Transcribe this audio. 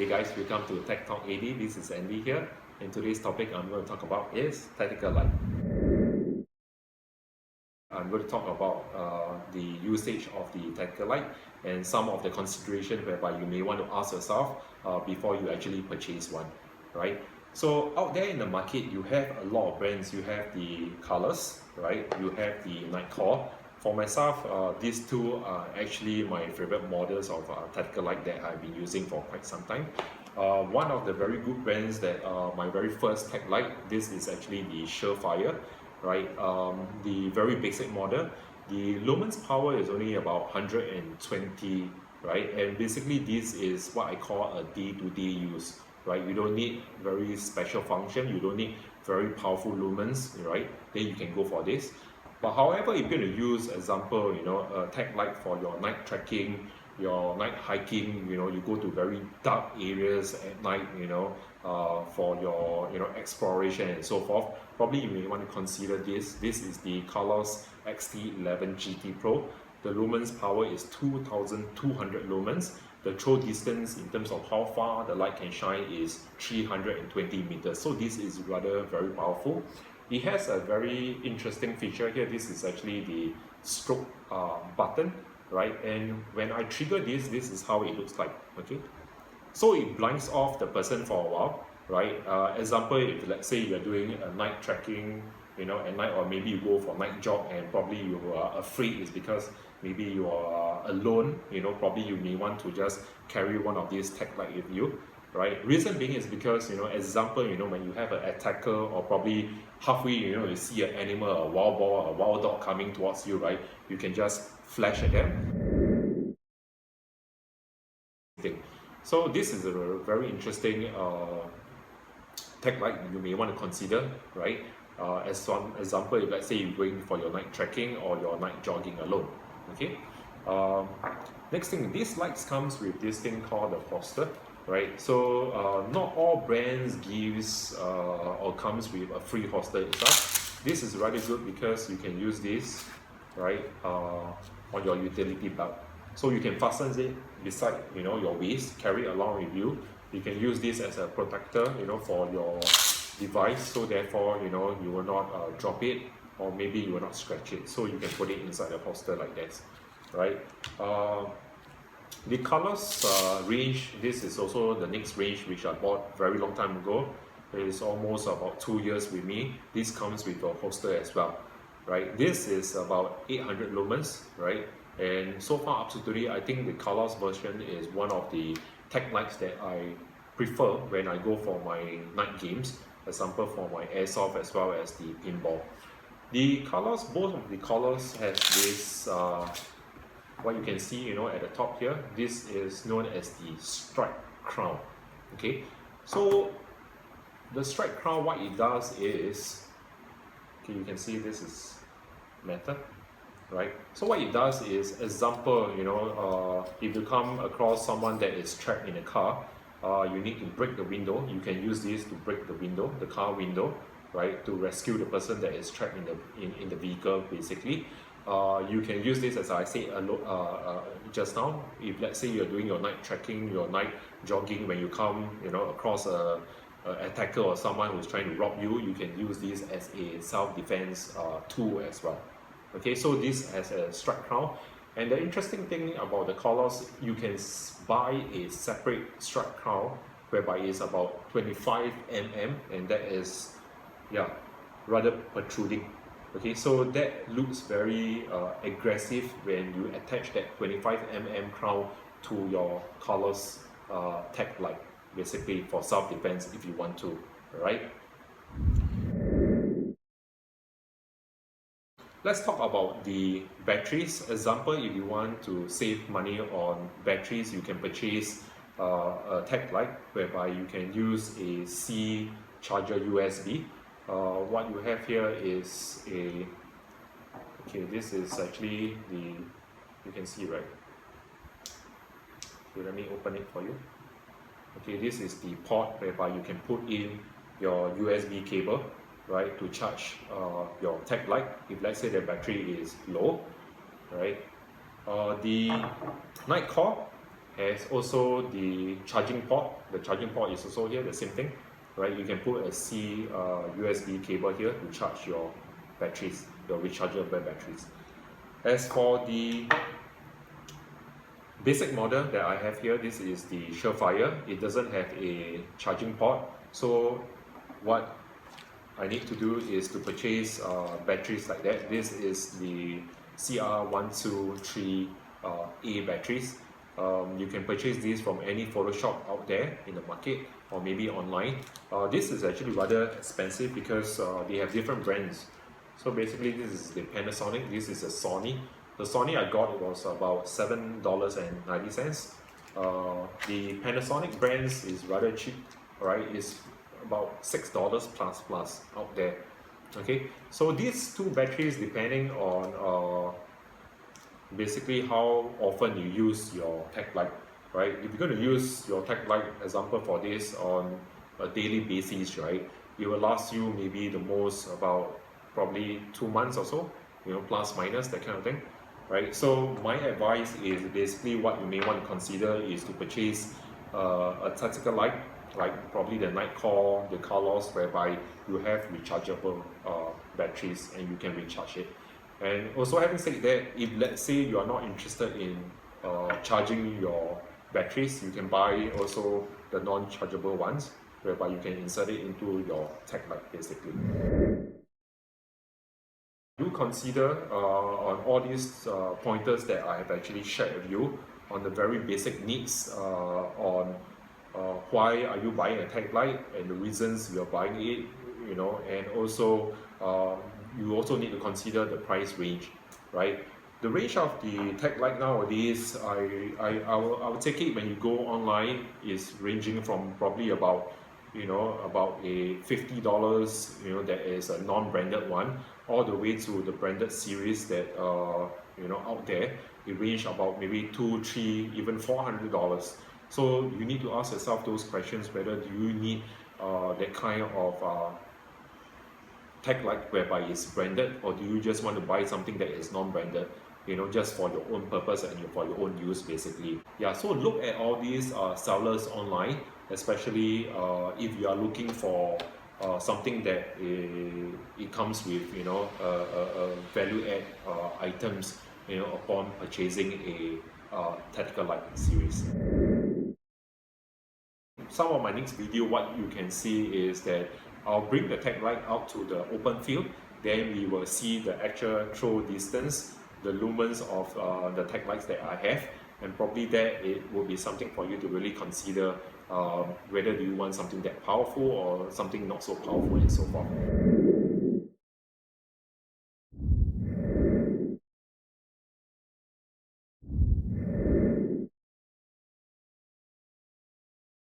Hey guys, welcome to TacTalkAD. This is Andy here, and today's topic I'm going to talk about is tactical light. I'm going to talk about the usage of the tactical light and some of the consideration whereby you may want to ask yourself before you actually purchase one, right? So out there in the market, you have a lot of brands. You have the colors, right? You have the night core. For myself, these two are actually my favorite models of tactical light that I've been using for quite some time. One of the very good brands that my very first tech light, this is actually the Surefire, right? The very basic model. The lumens power is only about 120, right? And basically this is what I call a day-to-day use, right? You don't need very special function, you don't need very powerful lumens, right? Then you can go for this. But however, if you're going to use, example, a tech light for your night trekking, your night hiking, you go to very dark areas at night, for your, exploration and so forth, probably you may want to consider this. This is the Colors XT11 GT Pro. The lumens power is 2200 lumens. The throw distance in terms of how far the light can shine is 320 meters. So this is rather very powerful. It has a very interesting feature here. This is actually the stroke button, right? And when I trigger this is how it looks like, okay? So it blinds off the person for a while, right? Example, if let's say you're doing a night trekking, at night, or maybe you go for night jog and probably you are afraid is because maybe you are alone, probably you may want to just carry one of these tech light with you, right? Reason being is because, example, when you have an attacker or probably halfway, you see an animal, a wild boar, a wild dog coming towards you, right? You can just flash at them. So this is a very interesting tech light you may want to consider, right? As one example, if let's say you're going for your night trekking or your night jogging alone, okay? Next thing, these lights comes with this thing called the holster, right? So not all brands gives or comes with a free holster itself. This is rather good because you can use this, right, on your utility belt. So you can fasten it beside, your waist, carry it along with you. You can use this as a protector, for your device. So therefore, you will not drop it, or maybe you will not scratch it. So you can put it inside the holster like this, right? The colors range, this is also the next range which I bought very long time ago. It's almost about 2 years with me. This comes with a holster as well, right? This is about 800 lumens, right? And so far up to today, I think the colors version is one of the tech lights that I prefer when I go for my night games. Example, for my airsoft as well as the pinball. The colors, both of the colors has this what you can see, at the top here, this is known as the strike crown, okay? So the strike crown, what it does is, okay, you can see this is metal, right? So what it does is, example, if you come across someone that is trapped in a car, you need to break the window. You can use this to break the window, the car window, right, to rescue the person that is trapped in the vehicle, basically. You can use this, as I said just now, if let's say you're doing your night trekking, your night jogging, when you come across a attacker or someone who's trying to rob you, you can use this as a self-defense tool as well. Okay, so this has a strike crown. And the interesting thing about the colors, you can buy a separate strike crown whereby it's about 25 mm, and that is, rather protruding. Okay, so that looks very aggressive when you attach that 25 mm crown to your colors tech light, basically for self-defense if you want to, right? Let's talk about the batteries. Example, if you want to save money on batteries, you can purchase a tech light whereby you can use a C charger USB. What you have here is okay, this is actually you can see, right? Okay, let me open it for you. Okay, this is the port whereby you can put in your USB cable, right, to charge your tech light if let's say the battery is low, right? The night core, has also the charging port. The charging port is also here, the same thing, right? You can put a C USB cable here to charge your batteries, your rechargeable batteries. As for the basic model that I have here, this is the Surefire. It doesn't have a charging port, so what I need to do is to purchase batteries like that. This is the CR123 A batteries. You can purchase these from any photo shop out there in the market or maybe online. This is actually rather expensive because they have different brands. So basically this is the Panasonic, this is a Sony. The Sony I got was about $7.90. The Panasonic brands is rather cheap, right? It's about $6 plus out there. Okay, so these two batteries, depending on basically how often you use your tech light, right? If you're going to use your tech light, example for this on a daily basis, right, it will last you maybe the most about probably 2 months or so, you know, plus minus, that kind of thing, right? So my advice is basically what you may want to consider is to purchase a tactical light, like probably the night call, the Carlos, whereby you have rechargeable batteries and you can recharge it. And also, having said that, if let's say you are not interested in charging your batteries, you can buy also the non-chargeable ones, whereby you can insert it into your tech light basically. Do consider on all these pointers that I have actually shared with you on the very basic needs on why are you buying a tech light and the reasons you're buying it, you know, and also you also need to consider the price range, right? The range of the tech light nowadays, I will take it when you go online is ranging from probably about, you know, about a $50, you know, that is a non-branded one, all the way to the branded series that you know, out there. It range about maybe $200, $300, even $400. So you need to ask yourself those questions: whether do you need that kind of tech light whereby it's branded, or do you just want to buy something that is non-branded, you know, just for your own purpose and for your own use basically. Yeah, so look at all these sellers online, especially if you are looking for something that it comes with, you know, value add items, you know, upon purchasing a tactical light series. Some of my next video, what you can see is that I'll bring the tech light out to the open field, then we will see the actual throw distance, the lumens of the tech lights that I have, and probably that it will be something for you to really consider whether do you want something that powerful or something not so powerful and so forth.